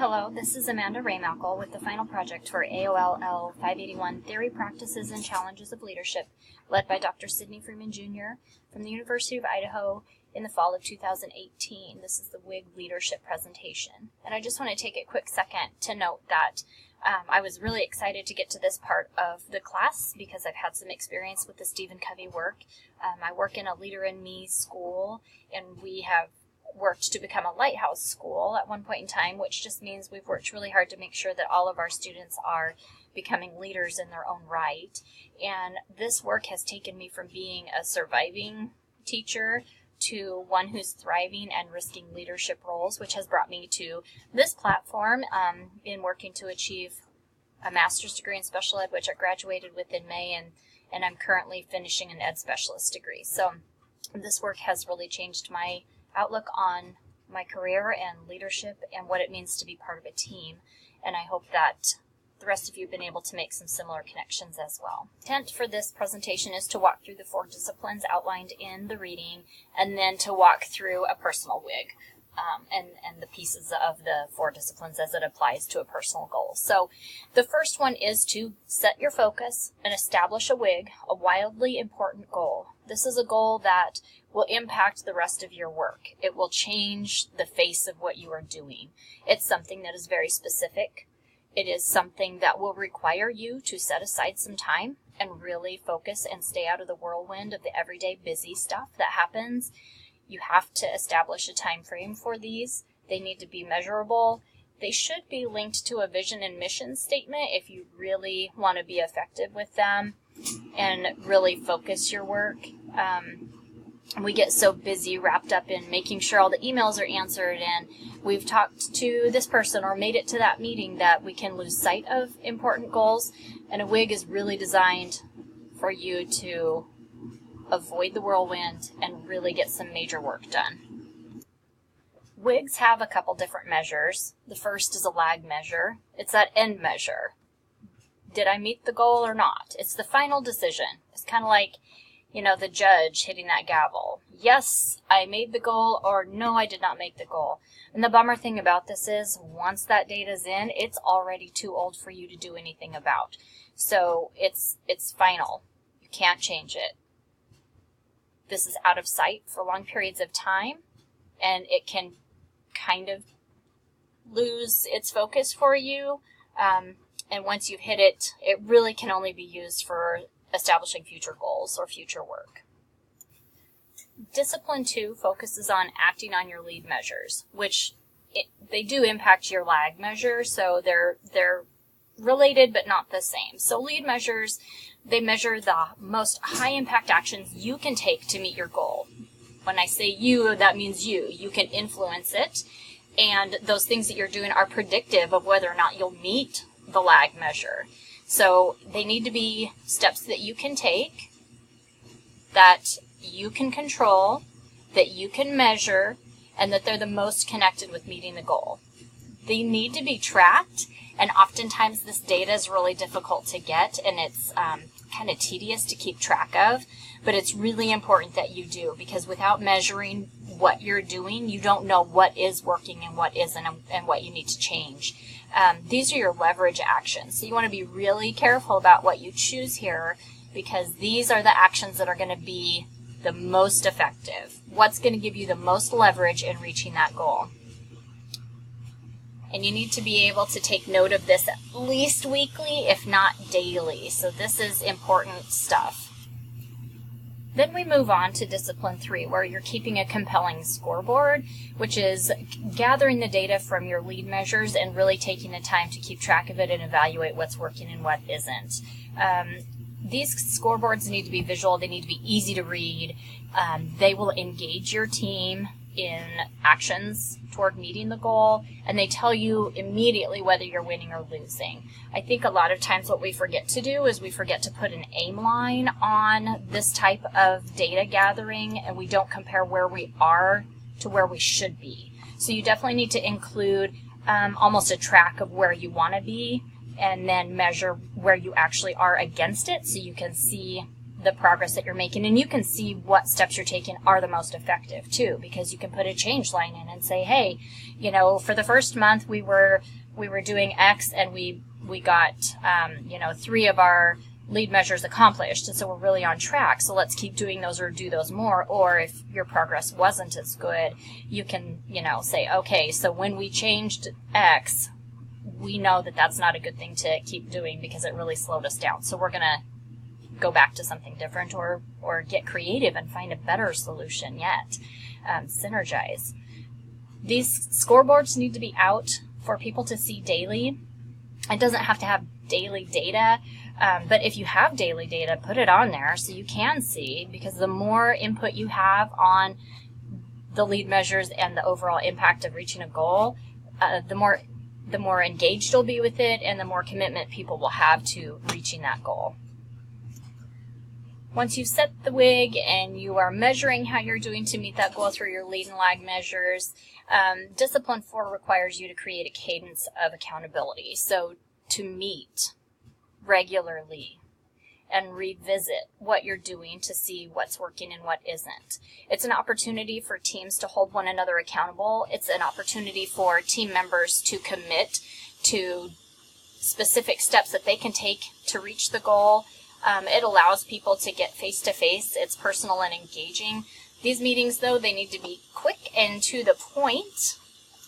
Hello, this is Amanda Raymalkel with the final project for AOLL 581 Theory, Practices, and Challenges of Leadership, led by Dr. Sidney Freeman Jr. from the University of Idaho in the fall of 2018. This is the WIG leadership presentation. And I just want to take a quick second to note that I was really excited to get to this part of the class because I've had some experience with the Stephen Covey work. I work in a Leader in Me school, and we have worked to become a lighthouse school at one point in time, which just means we've worked really hard to make sure that all of our students are becoming leaders in their own right. And this work has taken me from being a surviving teacher to one who's thriving and risking leadership roles, which has brought me to this platform in working to achieve a master's degree in special ed, which I graduated with in May, and I'm currently finishing an ed specialist degree. So this work has really changed my outlook on my career and leadership and what it means to be part of a team, and I hope that the rest of you have been able to make some similar connections as well. The intent for this presentation is to walk through the 4 disciplines outlined in the reading, and then to walk through a personal WIG and the pieces of the 4 disciplines as it applies to a personal goal. So the first one is to set your focus and establish a WIG, a wildly important goal. This is a goal that will impact the rest of your work. It will change the face of what you are doing. It's something that is very specific. It is something that will require you to set aside some time and really focus and stay out of the whirlwind of the everyday busy stuff that happens. You have to establish a time frame for these. They need to be measurable. They should be linked to a vision and mission statement if you really want to be effective with them and really focus your work. We get so busy wrapped up in making sure all the emails are answered and we've talked to this person or made it to that meeting that we can lose sight of important goals. And a WIG is really designed for you to avoid the whirlwind and really get some major work done. WIGs have a couple different measures. The first is a lag measure. It's that end measure. Did I meet the goal or not? It's the final decision. It's kind of like, the judge hitting that gavel. Yes, I made the goal, or no, I did not make the goal. And the bummer thing about this is once that data's in, it's already too old for you to do anything about. So it's final. You can't change it. This is out of sight for long periods of time, and it can kind of lose its focus for you. And once you've hit it, it really can only be used for establishing future goals or future work. Discipline 2 focuses on acting on your lead measures, which they do impact your lag measure, so they're related but not the same. So lead measures, they measure the most high impact actions you can take to meet your goal. When I say you, that means you can influence it, and those things that you're doing are predictive of whether or not you'll meet the lag measure. So they need to be steps that you can take, that you can control, that you can measure, and that they're the most connected with meeting the goal. They need to be tracked, and oftentimes this data is really difficult to get, and it's kind of tedious to keep track of, but it's really important that you do, because without measuring what you're doing, you don't know what is working and what isn't, and what you need to change. These are your leverage actions. So you want to be really careful about what you choose here, because these are the actions that are going to be the most effective. What's going to give you the most leverage in reaching that goal? And you need to be able to take note of this at least weekly, if not daily. So this is important stuff. Then we move on to Discipline 3, where you're keeping a compelling scoreboard, which is gathering the data from your lead measures and really taking the time to keep track of it and evaluate what's working and what isn't. These scoreboards need to be visual. They need to be easy to read. They will engage your team in actions toward meeting the goal, and they tell you immediately whether you're winning or losing. I think a lot of times what we forget to do is we forget to put an aim line on this type of data gathering, and we don't compare where we are to where we should be. So you definitely need to include almost a track of where you want to be, and then measure where you actually are against it so you can see the progress that you're making, and you can see what steps you're taking are the most effective too, because you can put a change line in and say, hey, for the first month we were doing X, and we got 3 of our lead measures accomplished, and so we're really on track, so let's keep doing those or do those more. Or if your progress wasn't as good, you can say, okay, so when we changed X, we know that that's not a good thing to keep doing because it really slowed us down, so we're going to go back to something different, or get creative and find a better solution yet. Synergize. These scoreboards need to be out for people to see daily. It doesn't have to have daily data, but if you have daily data, put it on there so you can see, because the more input you have on the lead measures and the overall impact of reaching a goal, the more engaged you'll be with it, and the more commitment people will have to reaching that goal. Once you've set the WIG and you are measuring how you're doing to meet that goal through your lead and lag measures, Discipline 4 requires you to create a cadence of accountability. So to meet regularly and revisit what you're doing to see what's working and what isn't. It's an opportunity for teams to hold one another accountable. It's an opportunity for team members to commit to specific steps that they can take to reach the goal. It allows people to get face-to-face. It's personal and engaging. These meetings, though, they need to be quick and to the point.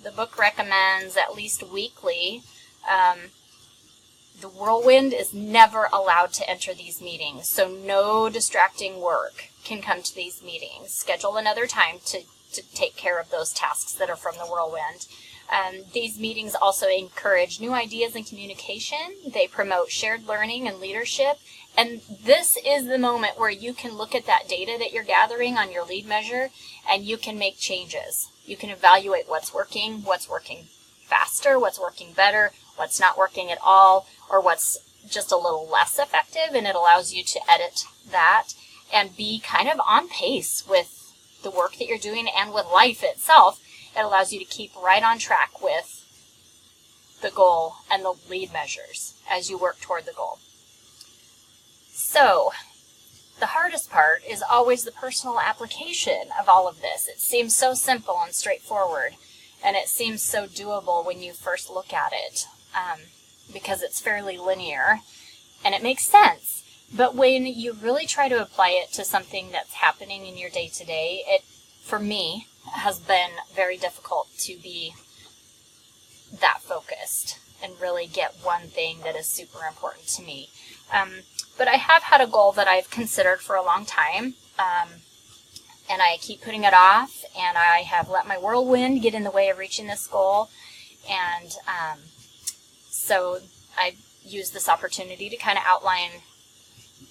The book recommends at least weekly. The whirlwind is never allowed to enter these meetings, so no distracting work can come to these meetings. Schedule another time to take care of those tasks that are from the whirlwind. These meetings also encourage new ideas and communication. They promote shared learning and leadership. And this is the moment where you can look at that data that you're gathering on your lead measure, and you can make changes. You can evaluate what's working faster, what's working better, what's not working at all, or what's just a little less effective, and it allows you to edit that and be kind of on pace with the work that you're doing and with life itself. It allows you to keep right on track with the goal and the lead measures as you work toward the goal. So, the hardest part is always the personal application of all of this. It seems so simple and straightforward, and it seems so doable when you first look at it, because it's fairly linear, and it makes sense. But when you really try to apply it to something that's happening in your day-to-day, it, for me, has been very difficult to be that focused and really get one thing that is super important to me. But I have had a goal that I've considered for a long time, and I keep putting it off, and I have let my whirlwind get in the way of reaching this goal, and so I used this opportunity to kind of outline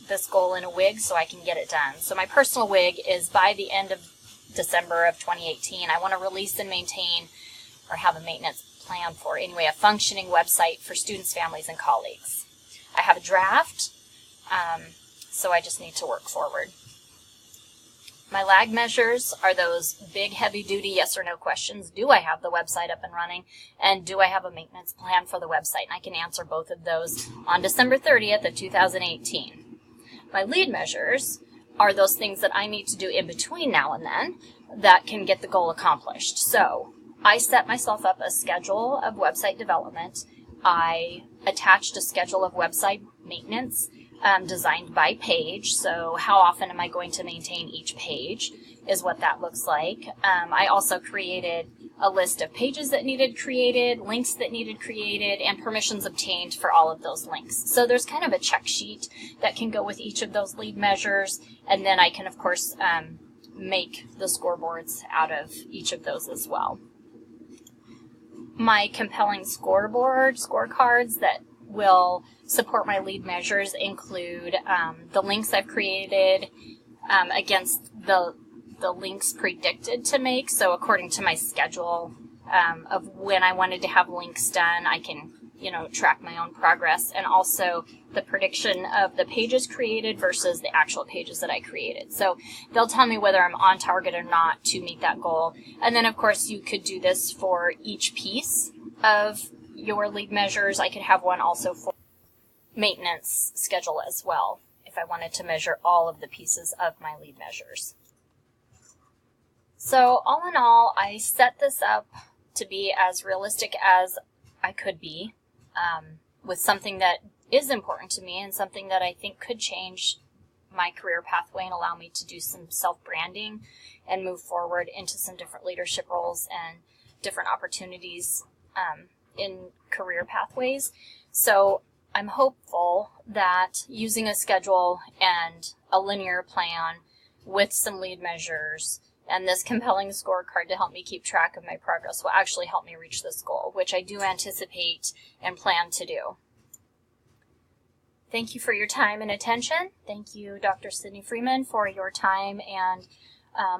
this goal in a WIG so I can get it done. So my personal WIG is by the end of December of 2018, I want to release and maintain, or have a maintenance plan for, anyway, a functioning website for students, families, and colleagues. I have a draft, so I just need to work forward. My lag measures are those big, heavy-duty yes or no questions. Do I have the website up and running? And do I have a maintenance plan for the website? And I can answer both of those on December 30th of 2018. My lead measures are those things that I need to do in between now and then that can get the goal accomplished. So I set myself up a schedule of website development. I attached a schedule of website maintenance designed by page. So how often am I going to maintain each page is what that looks like. I also created a list of pages that needed created, links that needed created, and permissions obtained for all of those links. So there's kind of a check sheet that can go with each of those lead measures, and then I can, of course, make the scoreboards out of each of those as well. My compelling scorecards that will support my lead measures include the links I've created against the links predicted to make. So according to my schedule of when I wanted to have links done, I can, track my own progress, and also the prediction of the pages created versus the actual pages that I created. So they'll tell me whether I'm on target or not to meet that goal. And then, of course, you could do this for each piece of your lead measures. I could have one also for maintenance schedule as well, if I wanted to measure all of the pieces of my lead measures. So all in all, I set this up to be as realistic as I could be, with something that is important to me and something that I think could change my career pathway and allow me to do some self-branding and move forward into some different leadership roles and different opportunities in career pathways. So I'm hopeful that using a schedule and a linear plan with some lead measures and this compelling scorecard to help me keep track of my progress will actually help me reach this goal, which I do anticipate and plan to do. Thank you for your time and attention. Thank you, Dr. Sydney Freeman, for your time and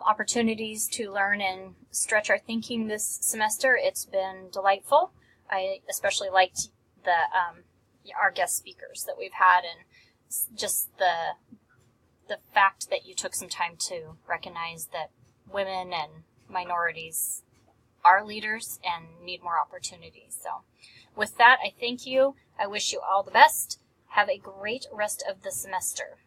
opportunities to learn and stretch our thinking this semester. It's been delightful. I especially liked our guest speakers that we've had, and just the fact that you took some time to recognize that women and minorities are leaders and need more opportunities. So with that, I thank you. I wish you all the best. Have a great rest of the semester.